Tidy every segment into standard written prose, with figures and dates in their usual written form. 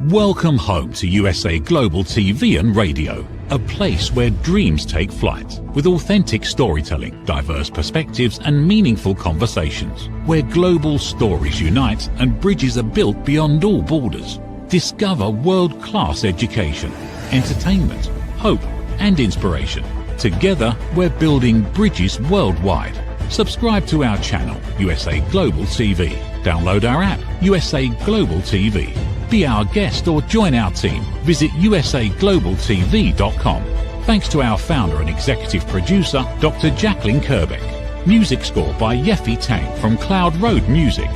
Welcome home to USA Global TV and Radio, a place where dreams take flight, with authentic storytelling, diverse perspectives and meaningful conversations, where global stories unite and bridges are built beyond all borders. Discover world-class education, entertainment, hope and inspiration. Together, we're building bridges worldwide. Subscribe to our channel, USA Global TV. Download our app, USA Global TV. Be our guest or join our team. Visit usaglobaltv.com. Thanks to our founder and executive producer, Dr. Jacalyn Kerbeck. Music score by Yeffy Tang from Cloud Road Music.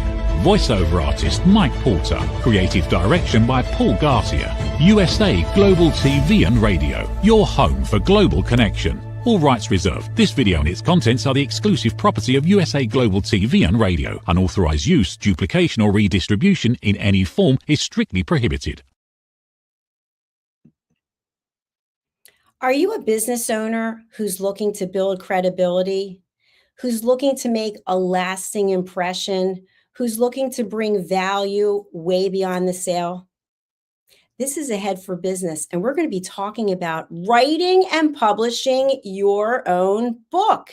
Voiceover artist Mike Porter. Creative direction by Paul Garcia. USA Global TV and Radio. Your home for global connection. All rights reserved. This video and its contents are the exclusive property of USA Global TV and Radio. Unauthorized use, duplication or redistribution in any form is strictly prohibited. Are you a business owner who's looking to build credibility, who's looking to make a lasting impression, who's looking to bring value way beyond the sale? This is Ahead for Business, and we're going to be talking about writing and publishing your own book.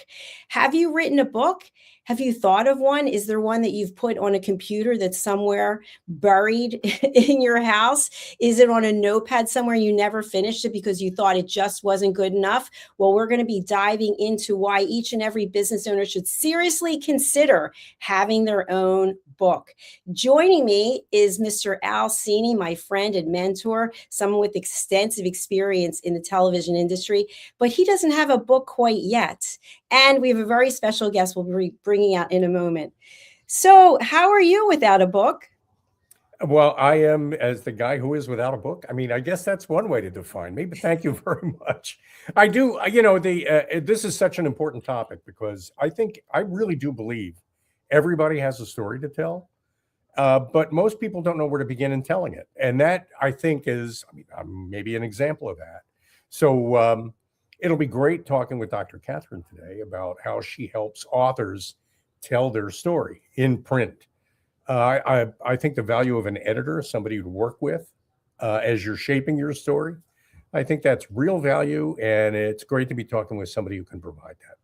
Have you written a book? Have you thought of one? Is there one that you've put on a computer that's somewhere buried in your house? Is it on a notepad somewhere you never finished it because you thought it just wasn't good enough? Well, we're going to be diving into why each and every business owner should seriously consider having their own book. Joining me is Mr. Al Cini, my friend and mentor, someone with extensive experience in the television industry, but he doesn't have a book quite yet. And we have a very special guest we'll be bringing out in a moment. So how are you without a book? Well, I am as the guy who is without a book. I mean, I guess that's one way to define me, but thank you very much. I do, this is such an important topic because I really do believe everybody has a story to tell, but most people don't know where to begin in telling it. And that, I think, is maybe an example of that. So it'll be great talking with Dr. Katherine today about how she helps authors tell their story in print. I think the value of an editor, somebody to work with as you're shaping your story, I think that's real value, and it's great to be talking with somebody who can provide that.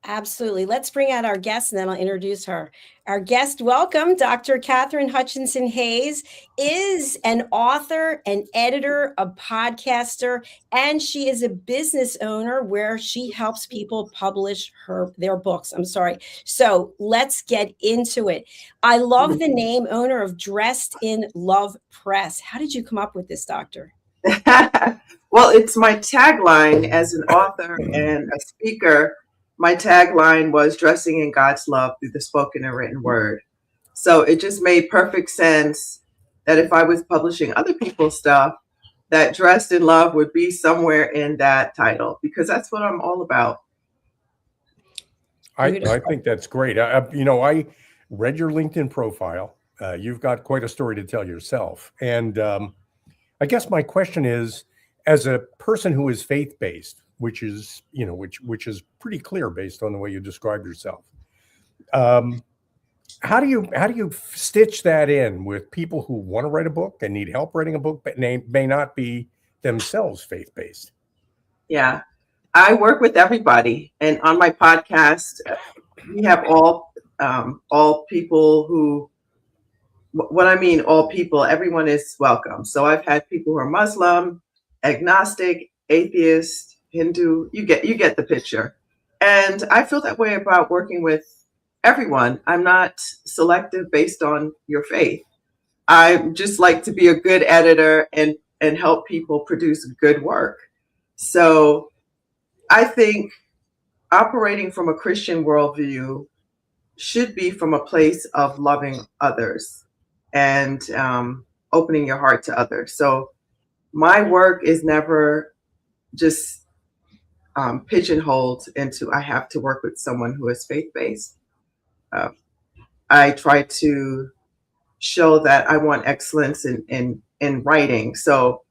Absolutely. Let's bring out our guest and then I'll introduce her. Our guest, welcome, Dr. Katherine Hutchinson-Hayes, is an author, an editor, a podcaster, and she is a business owner where she helps people publish their books. So let's get into it. I love the name, owner of Dressed in Love Press. How did you come up with this, Doctor? Well, it's my tagline as an author and a speaker. My tagline was dressing in God's love through the spoken and written word. So it just made perfect sense that if I was publishing other people's stuff, that Dressed in Love would be somewhere in that title, because that's what I'm all about. I think that's great. I read your LinkedIn profile. You've got quite a story to tell yourself. And I guess my question is, as a person who is faith-based, which is pretty clear based on the way you described yourself. How do you stitch that in with people who want to write a book and need help writing a book, but may not be themselves faith-based? Yeah, I work with everybody, and on my podcast, we have all people who. What I mean, all people, everyone is welcome. So I've had people who are Muslim, agnostic, atheist, Hindu, you get the picture. And I feel that way about working with everyone. I'm not selective based on your faith. I just like to be a good editor and help people produce good work. So I think operating from a Christian worldview should be from a place of loving others and opening your heart to others. So my work is never just pigeonholed into I have to work with someone who is faith-based. I try to show that I want excellence in writing. So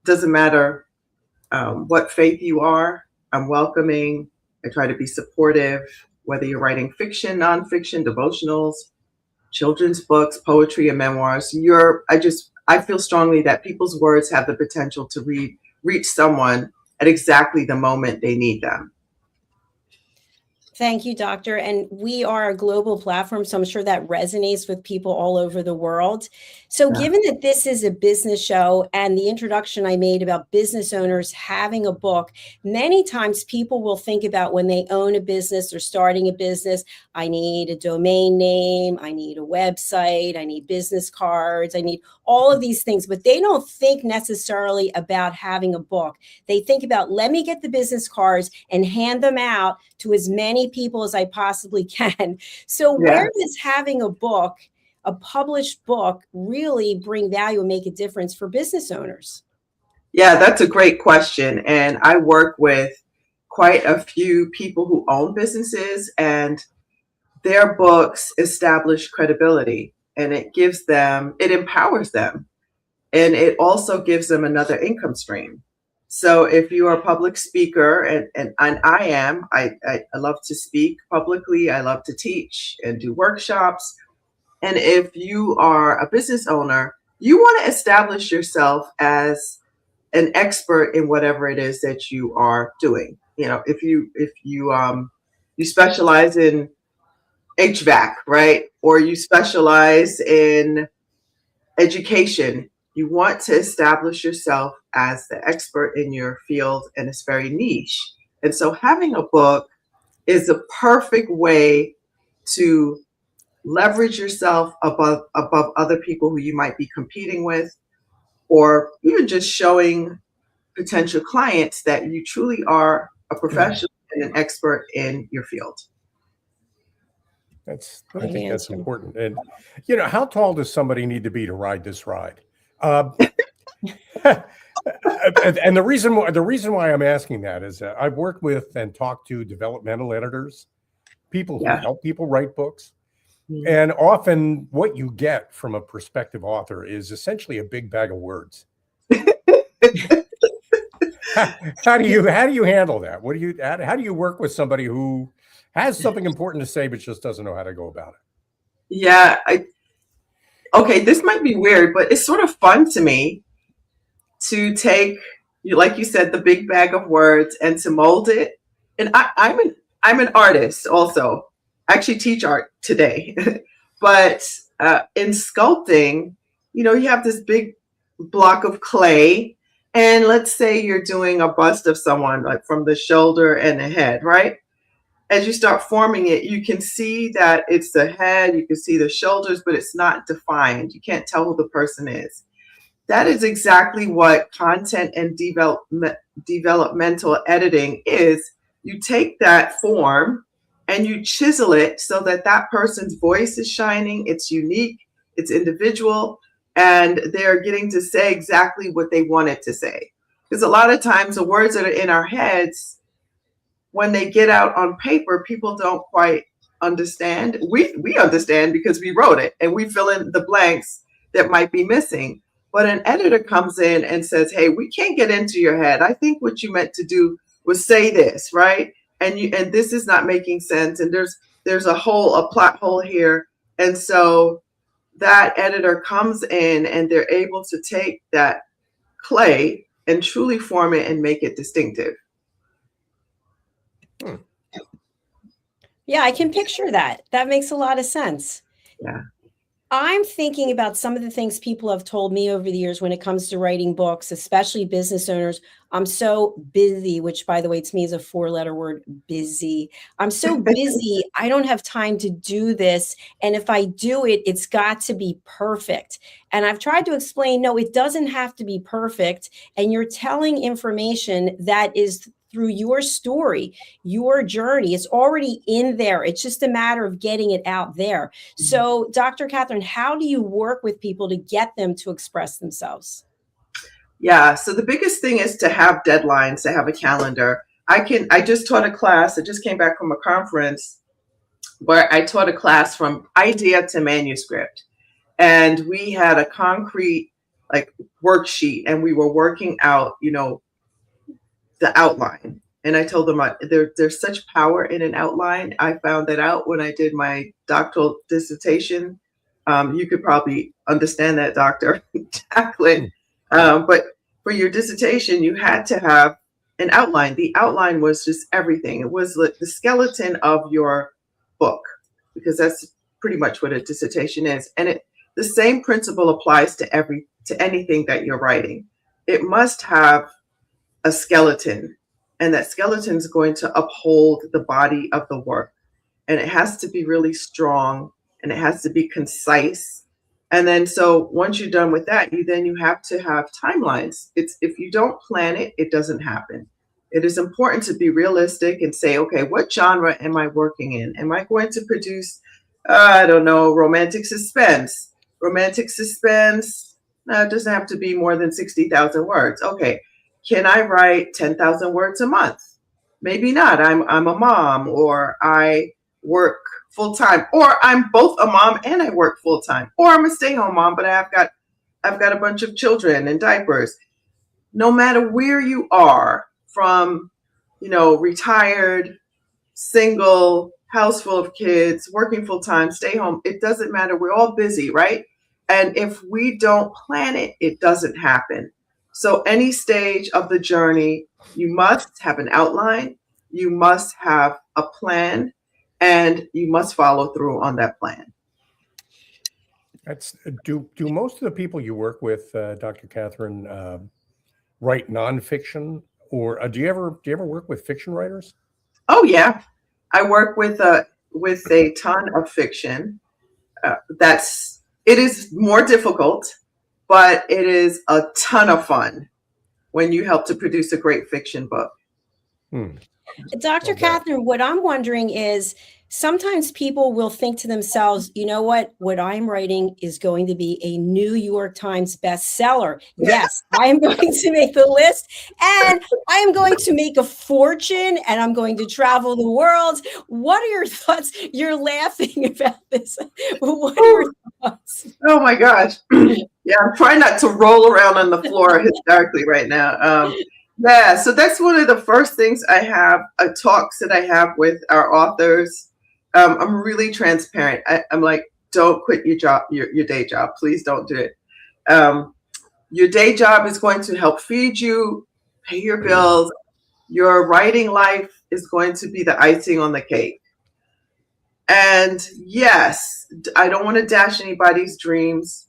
it doesn't matter what faith you are, I'm welcoming. I try to be supportive, whether you're writing fiction, nonfiction, devotionals, children's books, poetry, and memoirs. I feel strongly that people's words have the potential to reach someone at exactly the moment they need them. Thank you, Doctor. And we are a global platform, so I'm sure that resonates with people all over the world. So, Yeah. given that this is a business show and the introduction I made about business owners having a book, many times people will think about when they own a business or starting a business, I need a domain name, I need a website, I need business cards, I need all of these things, but they don't think necessarily about having a book. They think about, let me get the business cards and hand them out to as many people as I possibly can. So Yeah. where does having a book, a published book, really bring value and make a difference for business owners? Yeah, that's a great question. And I work with quite a few people who own businesses, and their books establish credibility, and it empowers them, and it also gives them another income stream. So if you are a public speaker, and I love to speak publicly, I love to teach and do workshops. And if you are a business owner, you want to establish yourself as an expert in whatever it is that you are doing. You know, if you specialize in HVAC, right? Or you specialize in education, you want to establish yourself as the expert in your field, and it's very niche. And so having a book is a perfect way to leverage yourself above other people who you might be competing with, or even just showing potential clients that you truly are a professional and an expert in your field. I Great think that's answer. important. And, how tall does somebody need to be to ride this ride? And the reason why I'm asking that is I've worked with and talked to developmental editors, people who help people write books. Mhm. And often what you get from a prospective author is essentially a big bag of words. How do you handle that? How do you work with somebody who has something important to say but just doesn't know how to go about it? Yeah, okay, this might be weird, but it's sort of fun to me to take, like you said, the big bag of words and to mold it. And I'm an artist also. I actually teach art today, but in sculpting, you have this big block of clay, and let's say you're doing a bust of someone, like from the shoulder and the head, right? As you start forming it, you can see that it's the head, you can see the shoulders, but it's not defined. You can't tell who the person is. That is exactly what content and developmental editing is. You take that form and you chisel it so that that person's voice is shining, it's unique, it's individual, and they're getting to say exactly what they wanted to say. Because a lot of times the words that are in our heads, when they get out on paper, people don't quite understand. We understand because we wrote it, and we fill in the blanks that might be missing. But an editor comes in and says, hey, we can't get into your head. I think what you meant to do was say this, right? And this is not making sense. And there's a plot hole here. And so that editor comes in and they're able to take that clay and truly form it and make it distinctive. Yeah, I can picture that. That makes a lot of sense. Yeah. I'm thinking about some of the things people have told me over the years when it comes to writing books, especially business owners. I'm so busy, which, by the way, to me is a 4-letter word, busy. I'm so busy, I don't have time to do this. And if I do it, it's got to be perfect. And I've tried to explain, no, it doesn't have to be perfect. And you're telling information that is through your story, your journey. It's already in there. It's just a matter of getting it out there. So, Dr. Katherine, how do you work with people to get them to express themselves? Yeah, so the biggest thing is to have deadlines, to have a calendar. I just taught a class. I just came back from a conference where I taught a class from idea to manuscript. And we had a concrete worksheet, and we were working out, the outline. And I told them there's such power in an outline. I found that out when I did my doctoral dissertation You could probably understand that, Dr. Jacalyn. But for your dissertation, you had to have an outline. The outline was just everything. It was the skeleton of your book, because that's pretty much what a dissertation is. And the same principle applies to anything that you're writing. It must have a skeleton, and that skeleton is going to uphold the body of the work. And it has to be really strong, and it has to be concise. And then, so once you're done with that, you have to have timelines. If you don't plan it, it doesn't happen. It is important to be realistic and say, okay, what genre am I working in? Am I going to produce, I don't know, romantic suspense? Romantic suspense, no, it doesn't have to be more than 60,000 words. Okay, can I write 10,000 words a month? Maybe not. I'm a mom, or I work full time, or I'm both a mom and I work full time, or I'm a stay-home mom, but I've got a bunch of children in diapers. No matter where you are, from, retired, single, house full of kids, working full time, stay home, it doesn't matter. We're all busy, right? And if we don't plan it, it doesn't happen. So any stage of the journey, you must have an outline, you must have a plan, and you must follow through on that plan. Do most of the people you work with, Dr. Katherine, write nonfiction, or do you ever work with fiction writers? Oh yeah, I work with a ton of fiction. It is more difficult, but it is a ton of fun when you help to produce a great fiction book. Dr. Katherine, what I'm wondering is, sometimes people will think to themselves, you know what I'm writing is going to be a New York Times bestseller. Yes, I am going to make the list, and I am going to make a fortune, and I'm going to travel the world. What are your thoughts? You're laughing about this. What are your thoughts? Oh my gosh. Yeah, I'm trying not to roll around on the floor hysterically right now. Yeah, so that's one of the first things I have, talks that I have with our authors. I'm really transparent. I'm like, don't quit your job, your day job. Please don't do it. Your day job is going to help feed you, pay your bills. Your writing life is going to be the icing on the cake. And yes, I don't want to dash anybody's dreams.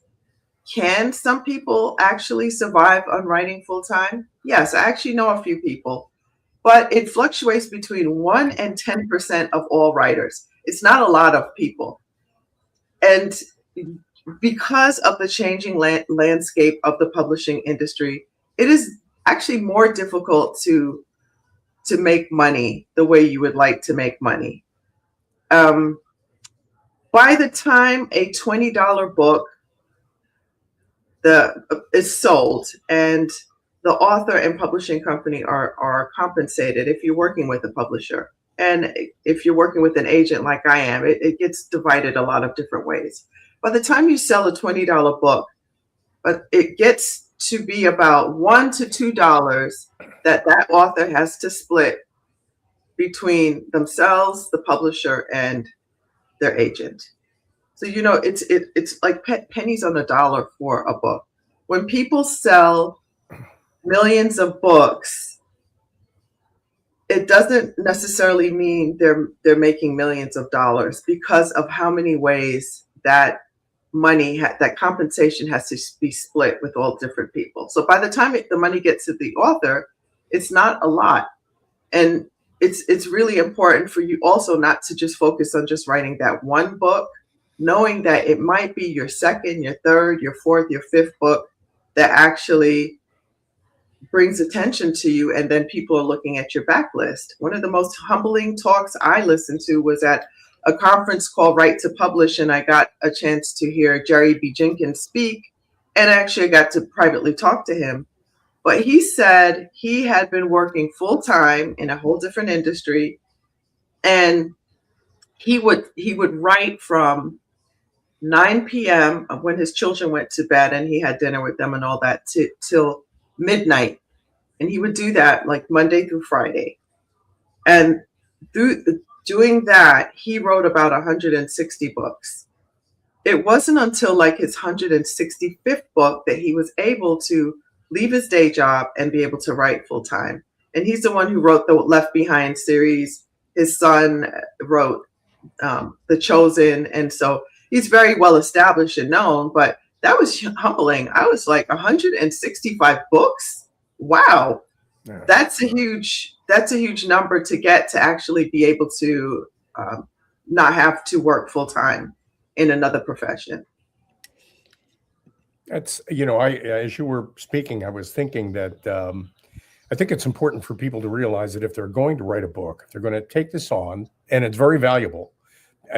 Can some people actually survive on writing full time? Yes, I actually know a few people, but it fluctuates between 1% and 10% of all writers. It's not a lot of people. And because of the changing landscape of the publishing industry, it is actually more difficult to make money the way you would like to make money. By the time a $20 book is sold, and the author and publishing company are compensated if you're working with a publisher. And if you're working with an agent like I am, it gets divided a lot of different ways. By the time you sell a $20 book, but it gets to be about $1 to $2 that author has to split between themselves, the publisher, and their agent. So, it's like pennies on the dollar for a book. When people sell millions of books, it doesn't necessarily mean they're making millions of dollars, because of how many ways that money, that compensation has to be split with all different people. So by the time the money gets to the author, it's not a lot. And it's really important for you also not to just focus on just writing that one book, knowing that it might be your second, your third, your fourth, your fifth book that actually brings attention to you, and then people are looking at your backlist. One of the most humbling talks I listened to was at a conference called Write to Publish, and I got a chance to hear Jerry B. Jenkins speak, and actually I got to privately talk to him. But he said he had been working full time in a whole different industry, and he would write from 9 p.m. when his children went to bed and he had dinner with them and all that till midnight. And he would do that like Monday through Friday. And through doing that, he wrote about 160 books. it wasn't until like his 165th book that he was able to leave his day job and be able to write full time. And he's the one who wrote the Left Behind series. His son wrote The Chosen. And so he's very well established and known, but that was humbling. I was like, 165 books? Wow. Yeah. That's a huge number to get to actually be able to not have to work full time in another profession. That's, as you were speaking, I was thinking that I think it's important for people to realize that if they're going to write a book, if they're going to take this on, and it's very valuable,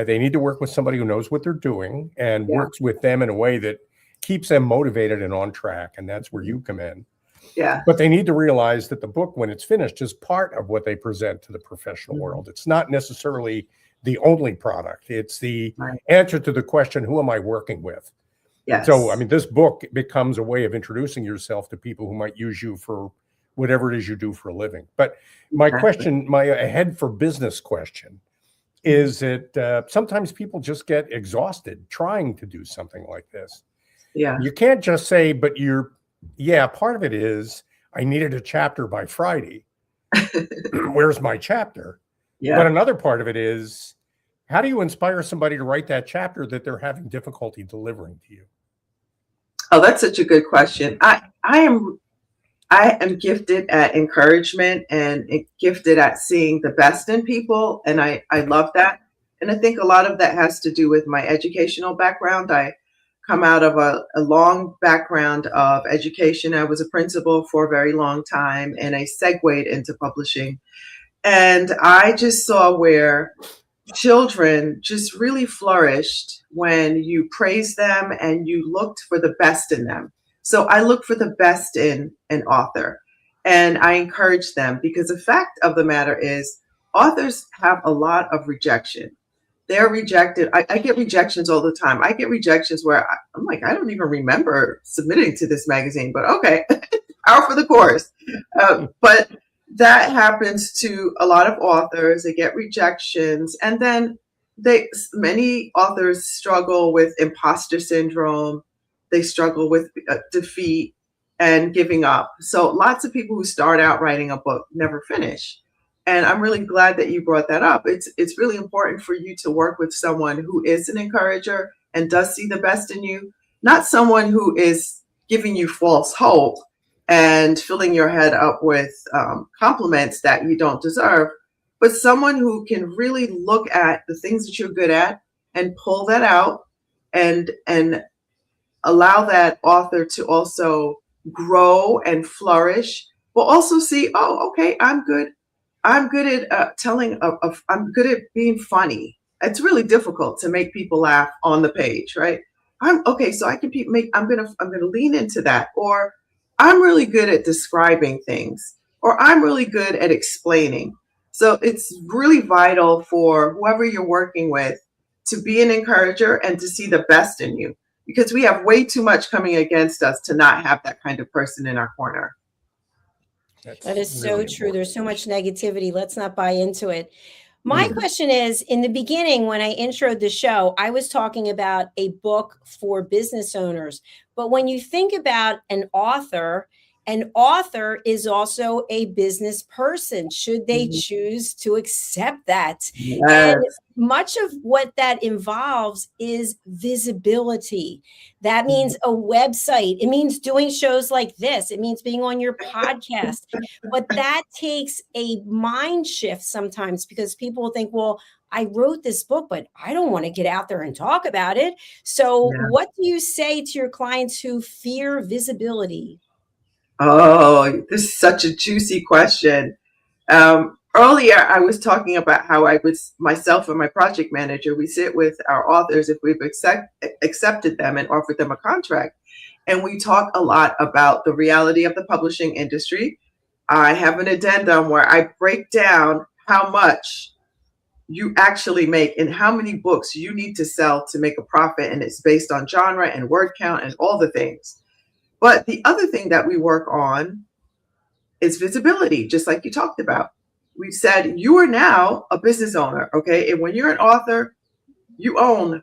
they need to work with somebody who knows what they're doing and works with them in a way that keeps them motivated and on track. And that's where you come in. Yeah. But they need to realize that the book, when it's finished, is part of what they present to the professional world. It's not necessarily the only product. It's the answer to the question, who am I working with? Yes. So, I mean, this book becomes a way of introducing yourself to people who might use you for whatever it is you do for a living. But my question, my head for business question is that sometimes people just get exhausted trying to do something like this. Yeah. You can't just say, but part of it is I needed a chapter by Friday. Where's my chapter? Yeah. But another part of it is, how do you inspire somebody to write that chapter that they're having difficulty delivering to you? Oh, that's such a good question. I am gifted at encouragement and gifted at seeing the best in people. And I love that. And I think a lot of that has to do with my educational background. I come out of a long background of education. I was a principal for a very long time, and I segued into publishing. And I just saw where children just really flourished when you praised them and you looked for the best in them. So I look for the best in an author, and I encourage them, because the fact of the matter is authors have a lot of rejection. They're rejected. I get rejections all the time. I get rejections where I'm like, I don't even remember submitting to this magazine, but okay, out for the course. But that happens to a lot of authors. They get rejections, and then many authors struggle with imposter syndrome. They struggle with defeat and giving up. So lots of people who start out writing a book never finish. And I'm really glad that you brought that up. It's really important for you to work with someone who is an encourager and does see the best in you, not someone who is giving you false hope and filling your head up with compliments that you don't deserve, but someone who can really look at the things that you're good at and pull that out and allow that author to also grow and flourish, but also see, oh, okay, I'm good at I'm good at being funny. It's really difficult to make people laugh on the page, right? So I can I'm gonna lean into that. Or I'm really good at describing things, or I'm really good at explaining. So it's really vital for whoever you're working with to be an encourager and to see the best in you, because we have way too much coming against us to not have that kind of person in our corner. That is so true. There's so much negativity. Let's not buy into it. My question is, in the beginning, when I introed the show, I was talking about a book for business owners. But when you think about an author is also a business person, should they choose to accept that. Yes. And much of what that involves is visibility. That means a website. It means doing shows like this. It means being on your podcast. But that takes a mind shift sometimes, because people will think, well, I wrote this book, but I don't want to get out there and talk about it. So what do you say to your clients who fear visibility? Oh, this is such a juicy question. Earlier, I was talking about how myself and my project manager, we sit with our authors if we've accepted them and offered them a contract. And we talk a lot about the reality of the publishing industry. I have an addendum where I break down how much you actually make and how many books you need to sell to make a profit. And it's based on genre and word count and all the things. But the other thing that we work on is visibility, just like you talked about. We said you are now a business owner, okay? And when you're an author, you own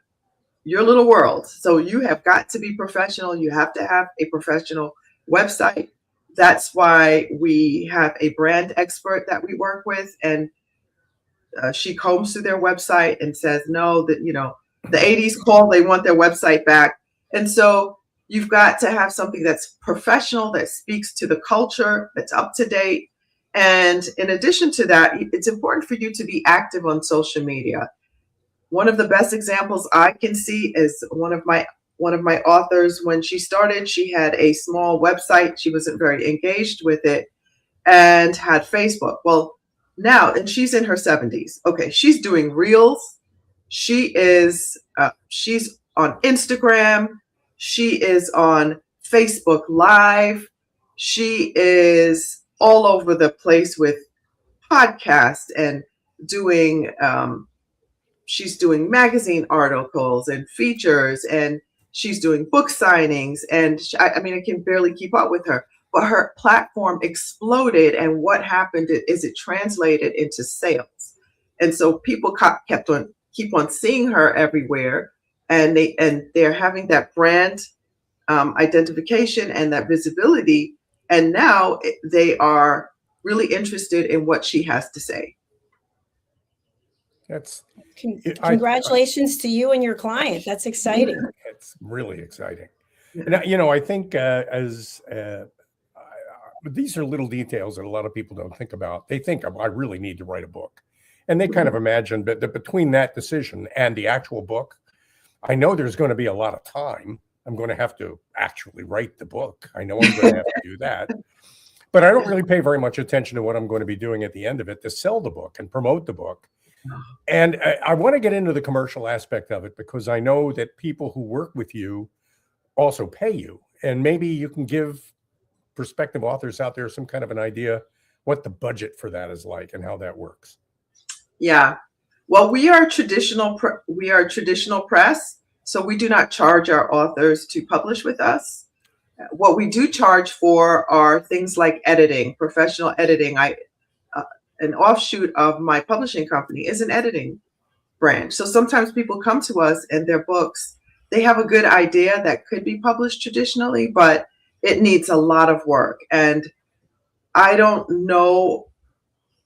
your little world. So you have got to be professional. You have to have a professional website. That's why we have a brand expert that we work with, and she combs through their website and says, no, that, you know, the 80s call, they want their website back. And so you've got to have something that's professional, that speaks to the culture, that's up to date. And in addition to that, it's important for you to be active on social media. One of the best examples I can see is one of my authors. When she started, she had a small website. She wasn't very engaged with it and had Facebook. Well, now, and she's in her 70s. Okay, she's doing reels. She is, she's on Instagram. She is on Facebook Live. She is all over the place with podcasts and doing, she's doing magazine articles and features, and she's doing book signings. And I mean, I can barely keep up with her. But her platform exploded, and what happened is it translated into sales. And so people keep on seeing her everywhere, and they're having that brand identification and that visibility. And now they are really interested in what she has to say. That's congratulations to you and your client. That's exciting. It's really exciting. And you know, I think these are little details that a lot of people don't think about. They think, I really need to write a book. And they kind of imagine that between that decision and the actual book, I know there's going to be a lot of time. I'm going to have to actually write the book. I know I'm going to have to do that. But I don't really pay very much attention to what I'm going to be doing at the end of it to sell the book and promote the book. And I want to get into the commercial aspect of it, because I know that people who work with you also pay you. And maybe you can give prospective authors out there some kind of an idea what the budget for that is like and how that works. Yeah. Well, we are traditional press, so we do not charge our authors to publish with us. What we do charge for are things like editing, professional editing. An offshoot of my publishing company is an editing branch. So sometimes people come to us and their books, they have a good idea that could be published traditionally, but it needs a lot of work. And I don't know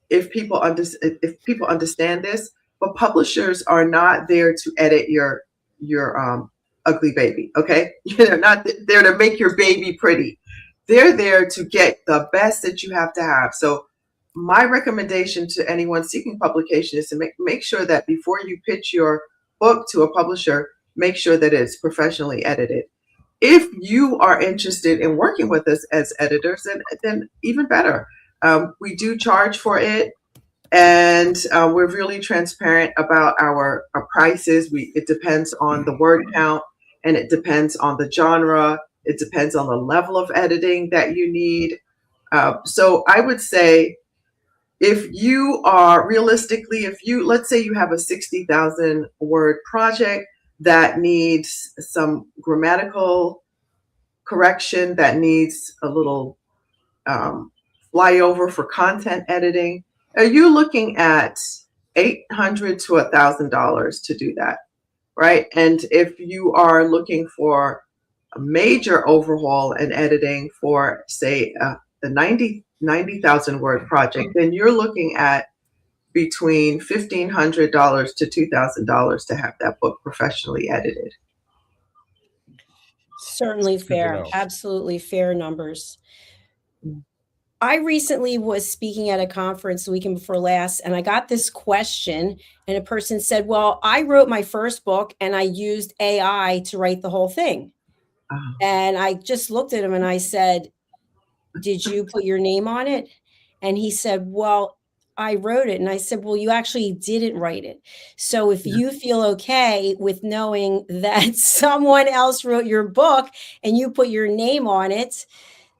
if people understand this, but publishers are not there to edit your ugly baby. Okay, they're not there to make your baby pretty. They're there to get the best that you have to have. So my recommendation to anyone seeking publication is to make sure that before you pitch your book to a publisher, make sure that it's professionally edited. If you are interested in working with us as editors, then even better. We do charge for it, and we're really transparent about our prices. It depends on the word count, and it depends on the genre. It depends on the level of editing that you need. So I would say, if you are realistically, let's say you have a 60,000 word project that needs some grammatical correction, that needs a little flyover for content editing, are you looking at $800 to $1,000 to do that, right? And if you are looking for a major overhaul and editing for, say, the 90,000 word project, then you're looking at between $1,500 to $2,000 to have that book professionally edited. Certainly fair. Absolutely fair numbers. I recently was speaking at a conference the weekend before last, and I got this question, and a person said, well, I wrote my first book and I used AI to write the whole thing. Oh. And I just looked at him and I said, did you put your name on it? And he said, well, I wrote it. And I said, well, you actually didn't write it. So if you feel okay with knowing that someone else wrote your book and you put your name on it,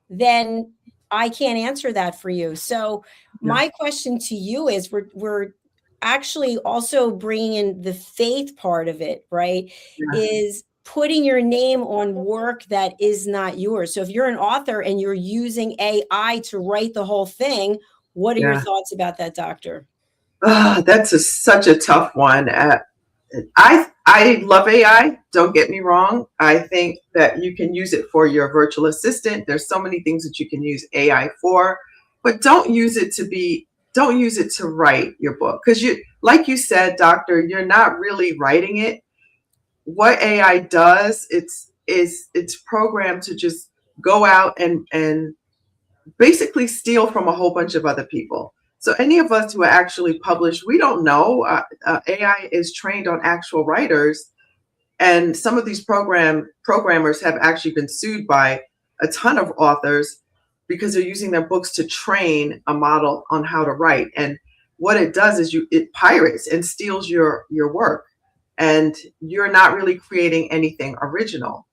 then I can't answer that for you. So my question to you is, we're actually also bringing in the faith part of it, right? Is putting your name on work that is not yours. So if you're an author and you're using AI to write the whole thing, what are your thoughts about that, Doctor? That's such a tough one. I I love AI. Don't get me wrong. I think that you can use it for your virtual assistant. There's so many things that you can use AI for, but don't use it to write your book. Because like you said, doctor, you're not really writing it. What AI does, it's programmed to just go out and basically steal from a whole bunch of other people. So any of us who are actually published, we don't know. AI is trained on actual writers, and some of these programmers have actually been sued by a ton of authors because they're using their books to train a model on how to write. And what it does is it pirates and steals your work, and you're not really creating anything original.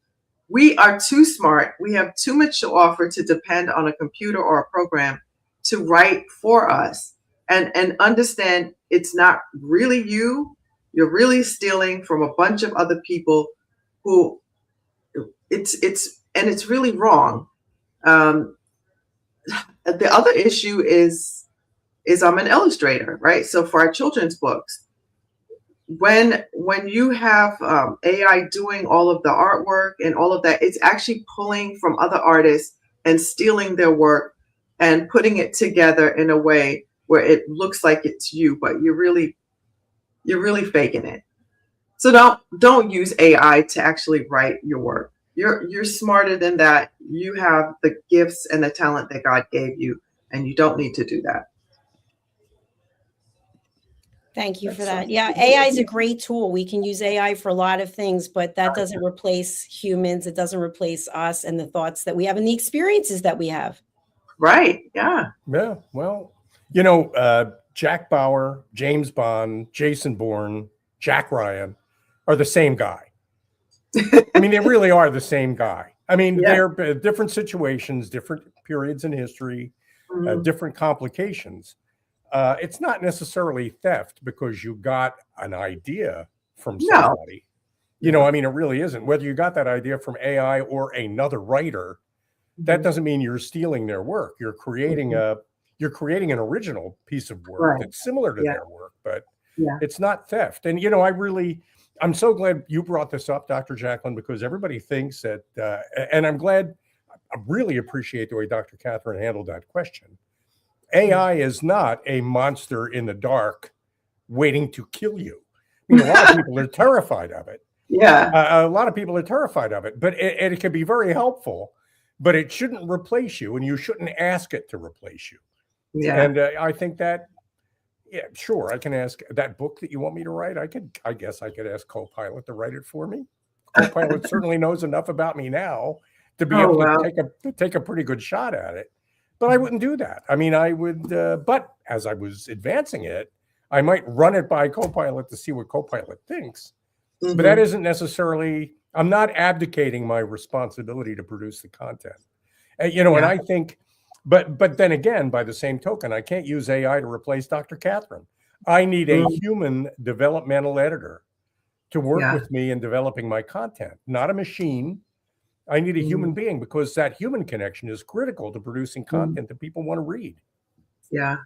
We are too smart. We have too much to offer to depend on a computer or a program to write for us, and understand it's not really you. You're really stealing from a bunch of other people who it's really wrong. The other issue is I'm an illustrator, right? So for our children's books, when you have AI doing all of the artwork and all of that, it's actually pulling from other artists and stealing their work and putting it together in a way where it looks like it's you, but you're really faking it. So don't use AI to actually write your work. You're smarter than that. You have the gifts and the talent that God gave you, and you don't need to do that. Thank you for that. Yeah, AI is a great tool. We can use AI for a lot of things, but that doesn't replace humans. It doesn't replace us and the thoughts that we have and the experiences that we have. Right. Yeah. Yeah. Well, Jack Bauer, James Bond, Jason Bourne, Jack Ryan are the same guy. I mean, they really are the same guy. I mean, they're different situations, different periods in history, different complications. It's not necessarily theft because you got an idea from somebody. No. I mean, it really isn't. Whether you got that idea from AI or another writer, that doesn't mean you're stealing their work. You're creating an original piece of work that's similar to their work, but it's not theft. And I'm so glad you brought this up, Dr. Jacalyn, because everybody thinks that, and I really appreciate the way Dr. Katherine handled that question. AI is not a monster in the dark waiting to kill you. I mean, a lot of people are terrified of it. Yeah. A lot of people are terrified of it, but it can be very helpful, but it shouldn't replace you, and you shouldn't ask it to replace you. Yeah. And I think that, sure, I can ask that book that you want me to write. I guess I could ask Copilot to write it for me. Copilot certainly knows enough about me now to be able to take a pretty good shot at it. But I wouldn't do that. I mean, I would, but as I was advancing it, I might run it by Copilot to see what Copilot thinks. But that isn't necessarily, I'm not abdicating my responsibility to produce the content. And I think, but then again, by the same token, I can't use AI to replace Dr. Katherine. I need a human developmental editor to work with me in developing my content, not a machine. I need a human being, because that human connection is critical to producing content that people want to read. Yeah.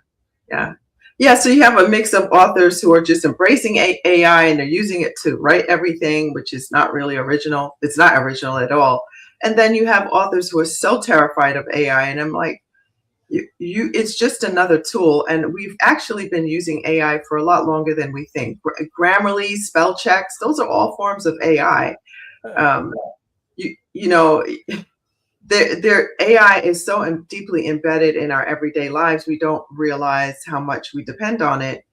So you have a mix of authors who are just embracing AI and they're using it to write everything, which is not really original. It's not original at all. And then you have authors who are so terrified of AI. And I'm like, it's just another tool. And we've actually been using AI for a lot longer than we think. Grammarly, spell checks, those are all forms of AI. Their AI is so deeply embedded in our everyday lives, we don't realize how much we depend on it.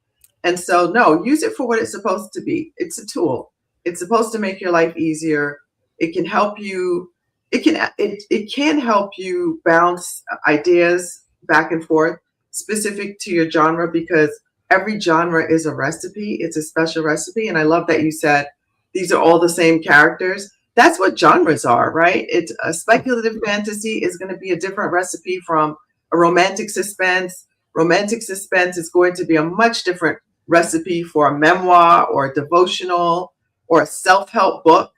And so, no, use it for what it's supposed to be. It's a tool. It's supposed to make your life easier. It can help you. It can help you bounce ideas back and forth specific to your genre, because every genre is a recipe. It's a special recipe. And I love that you said these are all the same characters. That's what genres are, right? It's a speculative fantasy is going to be a different recipe from a romantic suspense. Romantic suspense is going to be a much different recipe for a memoir or a devotional or a self-help book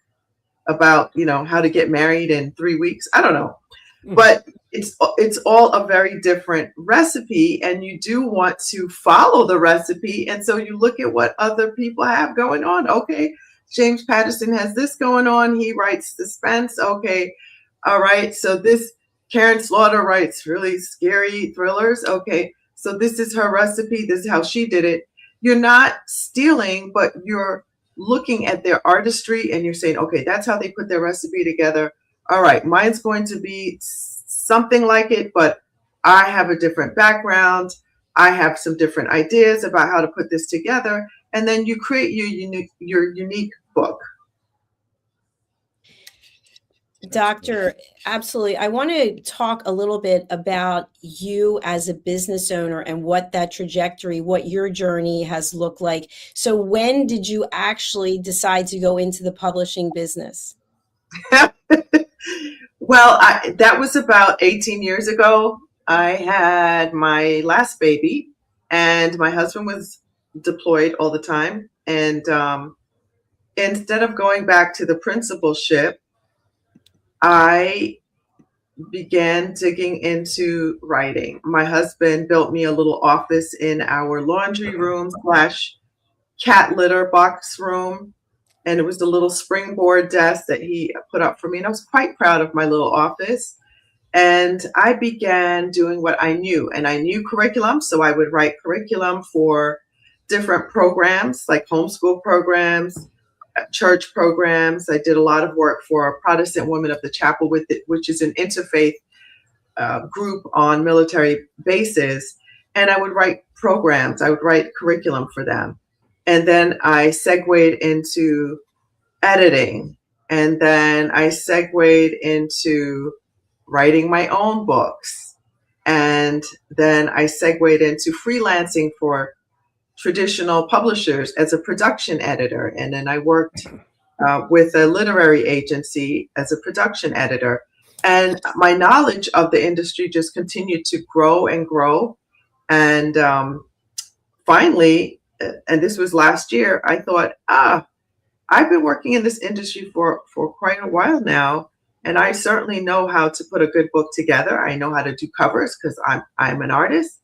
about, how to get married in 3 weeks. I don't know. But it's all a very different recipe, and you do want to follow the recipe. And so you look at what other people have going on. Okay, James Patterson has this going on. He writes suspense. Okay. All right. So this Karen Slaughter writes really scary thrillers. Okay. So this is her recipe. This is how she did it. You're not stealing, but you're looking at their artistry and you're saying, okay, that's how they put their recipe together. All right, mine's going to be something like it, but I have a different background. I have some different ideas about how to put this together. And then you create your unique book. Doctor, absolutely. I want to talk a little bit about you as a business owner and what that trajectory, what your journey has looked like. So when did you actually decide to go into the publishing business? Well, that was about 18 years ago. I had my last baby and my husband was deployed all the time. And instead of going back to the principalship, I began digging into writing. My husband built me a little office in our laundry room / cat litter box room. And it was the little springboard desk that he put up for me. And I was quite proud of my little office. And I began doing what I knew. And I knew curriculum. So I would write curriculum for different programs, like homeschool programs, church programs. I did a lot of work for Protestant Women of the Chapel, which is an interfaith group on military bases. And I would write programs. I would write curriculum for them. And then I segued into editing. And then I segued into writing my own books. And then I segued into freelancing for traditional publishers as a production editor. And then I worked with a literary agency as a production editor. And my knowledge of the industry just continued to grow and grow. And finally, and this was last year, I thought, I've been working in this industry for quite a while now. And I certainly know how to put a good book together. I know how to do covers because I'm an artist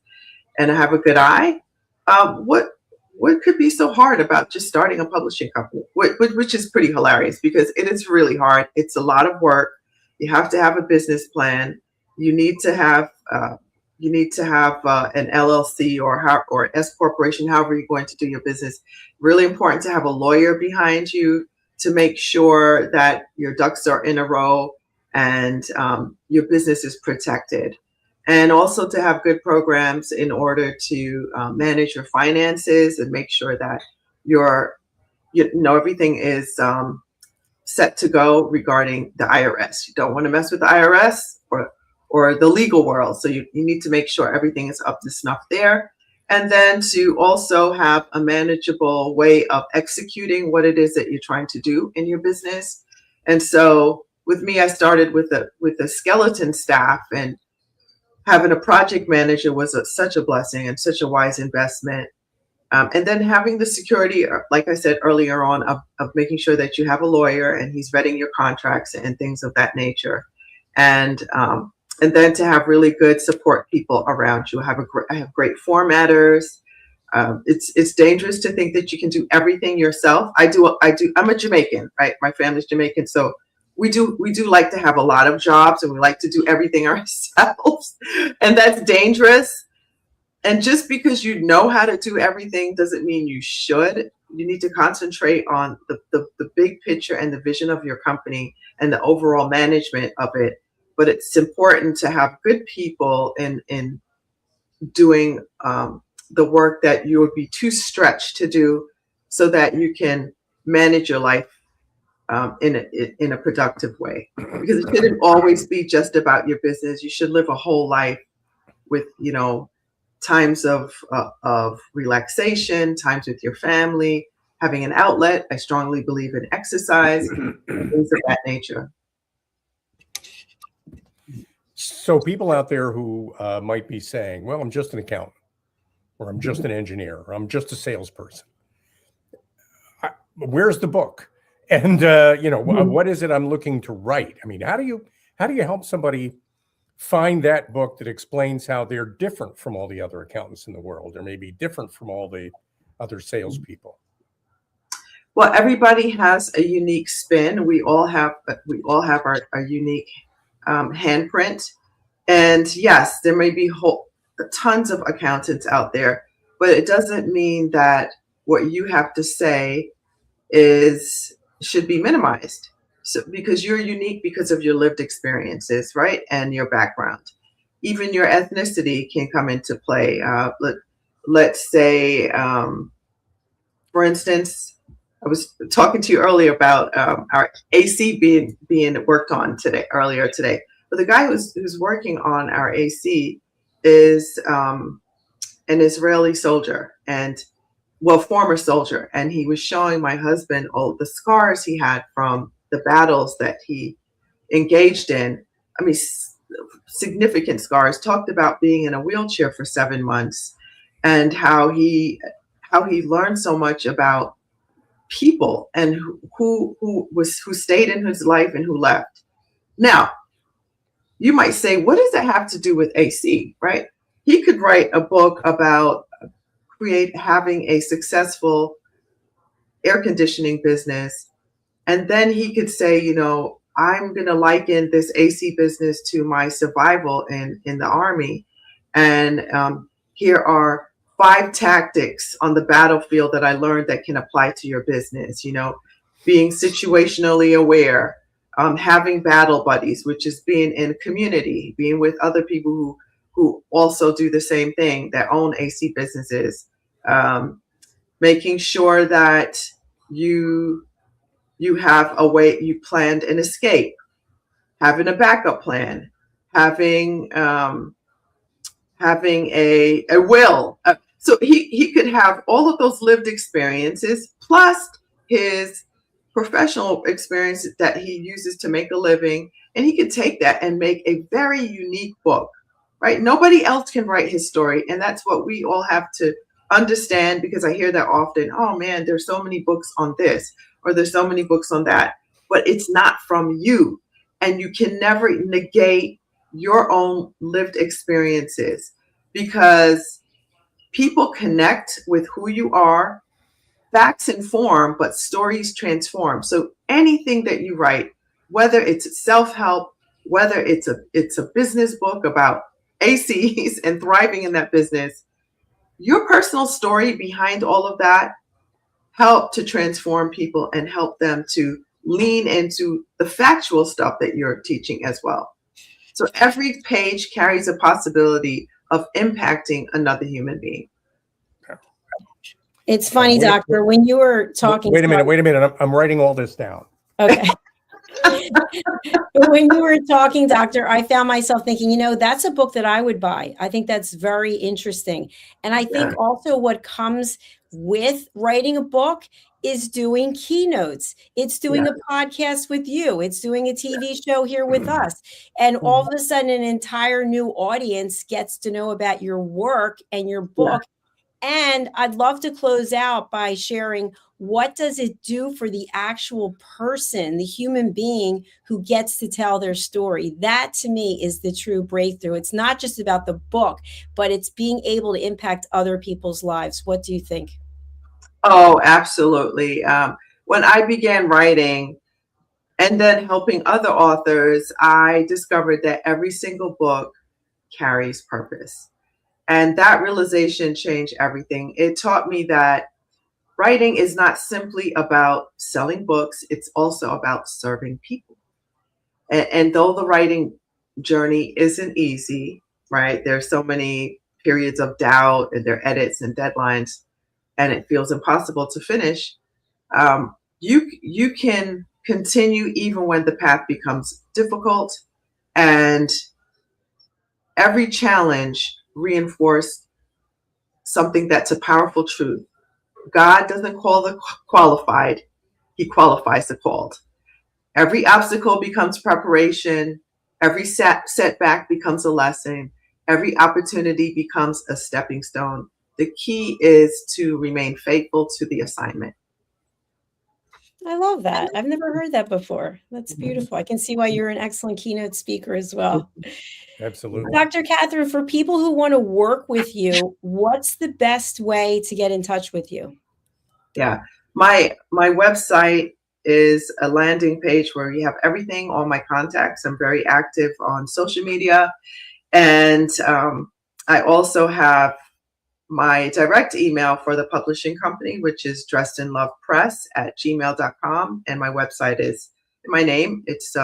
and I have a good eye. What could be so hard about just starting a publishing company, which is pretty hilarious because it is really hard. It's a lot of work. You have to have a business plan. You need to have an LLC or S corporation, however you're going to do your business. Really important to have a lawyer behind you to make sure that your ducks are in a row and your business is protected. And also to have good programs in order to manage your finances and make sure that everything is set to go regarding the IRS. You don't want to mess with the IRS or the legal world. So you need to make sure everything is up to snuff there. And then to also have a manageable way of executing what it is that you're trying to do in your business. And so with me, I started with a skeleton staff, and having a project manager was such a blessing and such a wise investment. And then having the security, like I said earlier on, of making sure that you have a lawyer and he's vetting your contracts and things of that nature. And then to have really good support people around you. I have great formatters. It's dangerous to think that you can do everything yourself. I'm a Jamaican, right? My family's Jamaican, so we do like to have a lot of jobs, and we like to do everything ourselves, and that's dangerous. And just because you know how to do everything doesn't mean you should. You need to concentrate on the big picture and the vision of your company and the overall management of it. But it's important to have good people in doing the work that you would be too stretched to do, so that you can manage your life in a productive way. Because it shouldn't always be just about your business. You should live a whole life with, times of relaxation, times with your family, having an outlet. I strongly believe in exercise, things of that nature. So people out there who might be saying, well, I'm just an accountant, or I'm just an engineer, or I'm just a salesperson. Where's the book? And, what is it I'm looking to write? I mean, how do you help somebody find that book that explains how they're different from all the other accountants in the world, or maybe different from all the other salespeople? Well, everybody has a unique spin. We all have our unique handprint. And yes, there may be tons of accountants out there, but it doesn't mean that what you have to say should be minimized. So, because you're unique because of your lived experiences, right? And your background. Even your ethnicity can come into play. Let's say, for instance, I was talking to you earlier about our AC being worked on earlier today. But the guy who's working on our AC is an Israeli soldier, and former soldier, and he was showing my husband all the scars he had from the battles that he engaged in. I mean, significant scars. Talked about being in a wheelchair for 7 months, and how he learned so much about people and who stayed in his life and who left. Now, you might say, what does that have to do with AC, right? He could write a book about having a successful air conditioning business, and then he could say, I'm going to liken this AC business to my survival in the Army, and here are 5 tactics on the battlefield that I learned that can apply to your business. Being situationally aware, having battle buddies, which is being in community, being with other people who also do the same thing, that own AC businesses, making sure that you have a way, you planned an escape, having a backup plan, having a will. So he could have all of those lived experiences plus his professional experience that he uses to make a living, and he could take that and make a very unique book, right? Nobody else can write his story, and that's what we all have to understand, because I hear that often. Oh man, there's so many books on this, or there's so many books on that, but it's not from you, and you can never negate your own lived experiences, because people connect with who you are. Facts inform, but stories transform. So anything that you write, whether it's self-help, whether it's a business book about ACs and thriving in that business, your personal story behind all of that help to transform people and help them to lean into the factual stuff that you're teaching as well. So every page carries a possibility of impacting another human being. It's funny, Doctor, when you were talking. Wait a minute. I'm writing all this down. Okay. When you were talking, Doctor, I found myself thinking, that's a book that I would buy. I think that's very interesting. And I think also what comes with writing a book is doing keynotes. It's doing a podcast with you. It's doing a TV show here with us. And all of a sudden, an entire new audience gets to know about your work and your book. And I'd love to close out by sharing, what does it do for the actual person, the human being who gets to tell their story? That to me is the true breakthrough. It's not just about the book, but it's being able to impact other people's lives. What do you think? Oh, absolutely. When I began writing and then helping other authors, I discovered that every single book carries purpose. And that realization changed everything. It taught me that writing is not simply about selling books, it's also about serving people. And though the writing journey isn't easy, right? There's so many periods of doubt, and there are edits and deadlines, and it feels impossible to finish. You can continue even when the path becomes difficult, and every challenge reinforce something that's a powerful truth. God doesn't call the qualified, he qualifies the called. Every obstacle becomes preparation. Every setback becomes a lesson. Every opportunity becomes a stepping stone. The key is to remain faithful to the assignment. I love that. I've never heard that before. That's beautiful. I can see why you're an excellent keynote speaker as well. Absolutely. Dr. Katherine, for people who want to work with you, what's the best way to get in touch with you? Yeah. My website is a landing page where you have everything, all my contacts. I'm very active on social media. And I also have my direct email for the publishing company, which is dressedinlovepress@gmail.com. And my website is my name. It's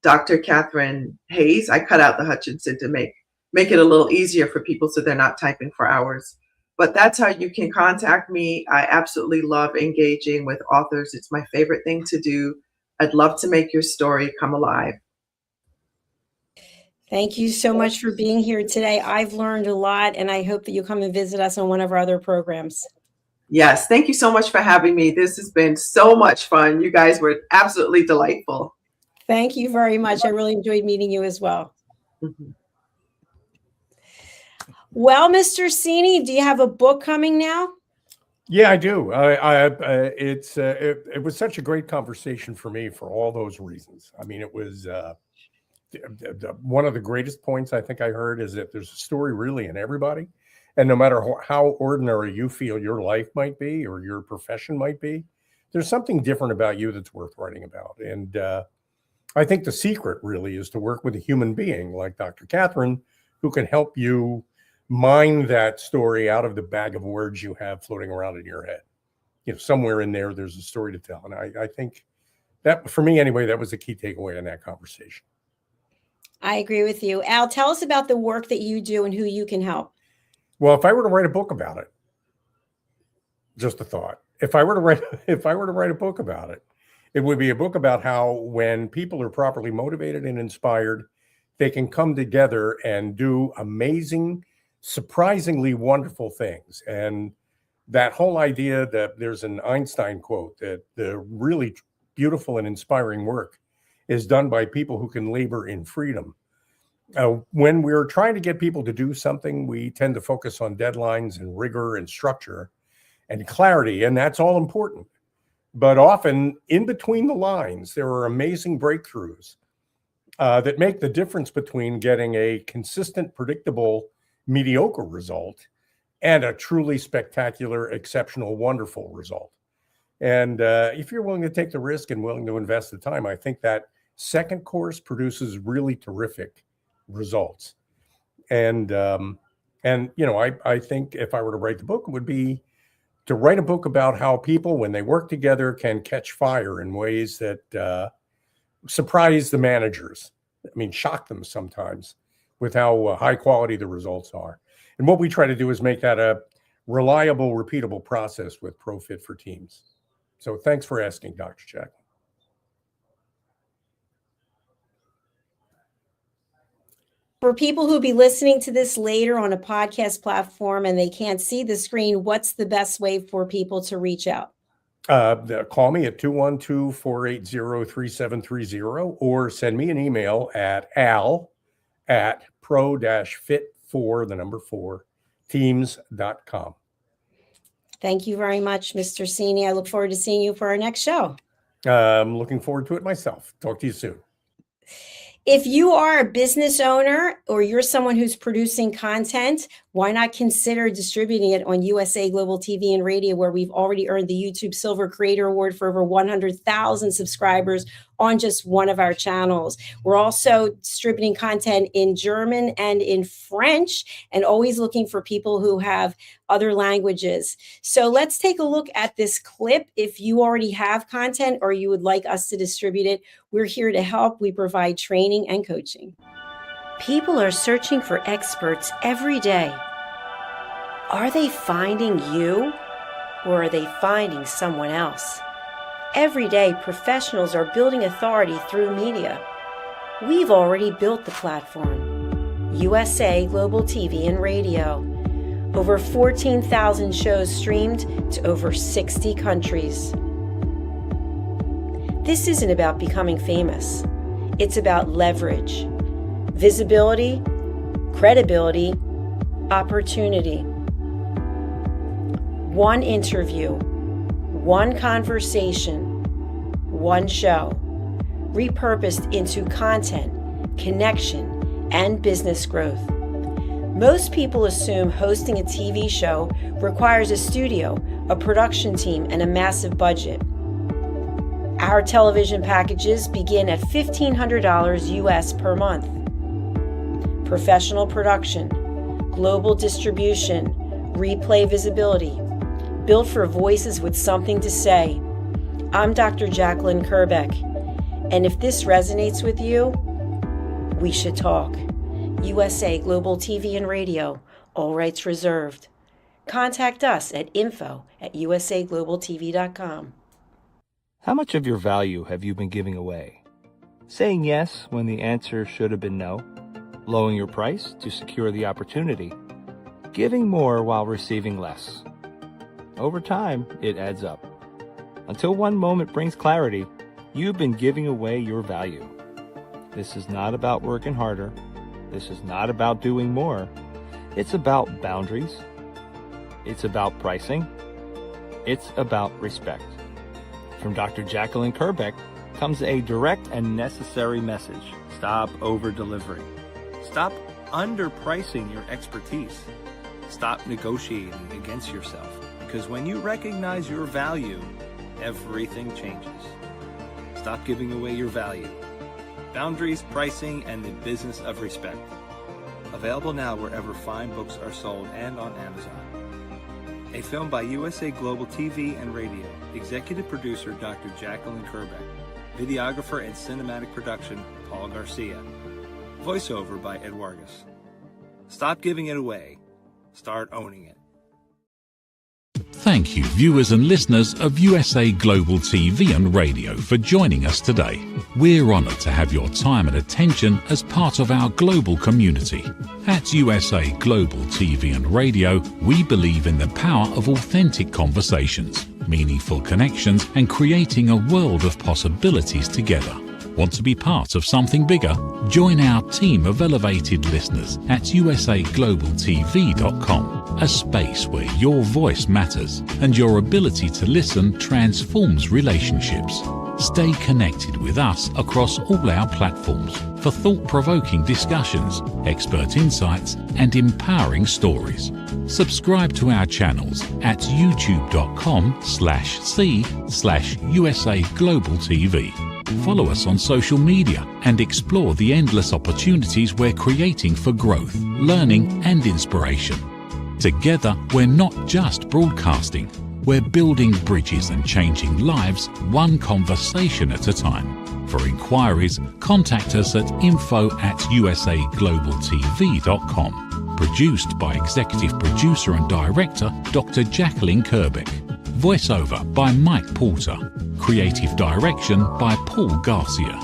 Dr. Katherine Hayes. I cut out the Hutchinson to make it a little easier for people so they're not typing for hours. But that's how you can contact me. I absolutely love engaging with authors. It's my favorite thing to do. I'd love to make your story come alive. Thank you so much for being here today. I've learned a lot, and I hope that you come and visit us on one of our other programs. Yes, thank you so much for having me. This has been so much fun. You guys were absolutely delightful. Thank you very much. I really enjoyed meeting you as well. Mm-hmm. Well, Mr. Cini, do you have a book coming now? Yeah, I do. It was such a great conversation for me for all those reasons. I mean, it was one of the greatest points I think I heard is that there's a story really in everybody. And no matter how ordinary you feel your life might be or your profession might be, there's something different about you that's worth writing about. And I think the secret really is to work with a human being like Dr. Katherine, who can help you mine that story out of the bag of words you have floating around in your head. You know, somewhere in there, there's a story to tell. And I think that, for me anyway, that was the key takeaway in that conversation. I agree with you. Al, tell us about the work that you do and who you can help. Well, if I were to write a book about it, just a thought, if I were to write a book about it, it would be a book about how when people are properly motivated and inspired, they can come together and do amazing, surprisingly wonderful things. And that whole idea that there's an Einstein quote that the really beautiful and inspiring work is done by people who can labor in freedom. When we're trying to get people to do something, we tend to focus on deadlines and rigor and structure and clarity, and that's all important. But often in between the lines, there are amazing breakthroughs that make the difference between getting a consistent, predictable, mediocre result and a truly spectacular, exceptional, wonderful result. And if you're willing to take the risk and willing to invest the time, I think that second course produces really terrific results. And you know, I think if I were to write the book, it would be to write a book about how people, when they work together, can catch fire in ways that surprise the managers. I mean, shock them sometimes with how high quality the results are. And what we try to do is make that a reliable, repeatable process with ProFit for Teams. So thanks for asking, Dr. Jacalyn. For people who'll be listening to this later on a podcast platform and they can't see the screen, what's the best way for people to reach out? Call me at 212-480-3730 or send me an email at al@pro-fit4teams.com. Thank you very much, Mr. Cini. I look forward to seeing you for our next show. I'm looking forward to it myself. Talk to you soon. If you are a business owner or you're someone who's producing content, why not consider distributing it on USA Global TV and Radio, where we've already earned the YouTube Silver Creator Award for over 100,000 subscribers on just one of our channels. We're also distributing content in German and in French, and always looking for people who have other languages. So let's take a look at this clip. If you already have content or you would like us to distribute it, we're here to help. We provide training and coaching. People are searching for experts every day. Are they finding you, or are they finding someone else? Every day, professionals are building authority through media. We've already built the platform. USA Global TV and Radio. Over 14,000 shows streamed to over 60 countries. This isn't about becoming famous. It's about leverage, visibility, credibility, opportunity. One interview, one conversation, one show, repurposed into content, connection, and business growth. Most people assume hosting a TV show requires a studio, a production team, and a massive budget. Our television packages begin at $1,500 US per month. Professional production, global distribution, replay visibility, built for voices with something to say. I'm Dr. Jacalyn Kerbeck, and if this resonates with you, we should talk. USA Global TV and Radio, all rights reserved. Contact us at info@usaglobaltv.com. How much of your value have you been giving away? Saying yes when the answer should have been no? Lowering your price to secure the opportunity? Giving more while receiving less? Over time, it adds up. Until one moment brings clarity, you've been giving away your value. This is not about working harder. This is not about doing more. It's about boundaries. It's about pricing. It's about respect. From Dr. Jacalyn Kerbeck comes a direct and necessary message. Stop over-delivering. Stop underpricing your expertise. Stop negotiating against yourself. Because when you recognize your value, everything changes. Stop giving away your value. Boundaries, pricing, and the business of respect. Available now wherever fine books are sold and on Amazon. A film by USA Global TV and Radio. Executive producer Dr. Jacalyn Kerbeck. Videographer and cinematic production Paul Garcia. Voiceover by Ed Wargas. Stop giving it away. Start owning it. Thank you, viewers and listeners of USA Global TV and Radio, for joining us today. We're honoured to have your time and attention as part of our global community. At USA Global TV and Radio, we believe in the power of authentic conversations, meaningful connections, and creating a world of possibilities together. Want to be part of something bigger? Join our team of elevated listeners at usaglobaltv.com, a space where your voice matters and your ability to listen transforms relationships. Stay connected with us across all our platforms for thought-provoking discussions, expert insights, and empowering stories. Subscribe to our channels at youtube.com/c/USA Global TV. Follow us on social media and explore the endless opportunities we're creating for growth, learning, and inspiration. Together, we're not just broadcasting, we're building bridges and changing lives one conversation at a time. For inquiries, contact us at info@usaglobaltv.com. Produced by Executive Producer and Director Dr. Jacalyn Kerbeck. Voiceover by Mike Porter. Creative direction by Paul Garcia.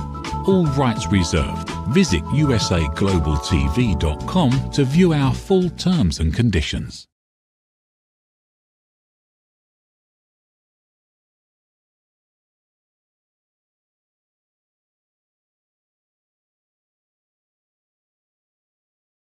All rights reserved. Visit usaglobaltv.com to view our full terms and conditions.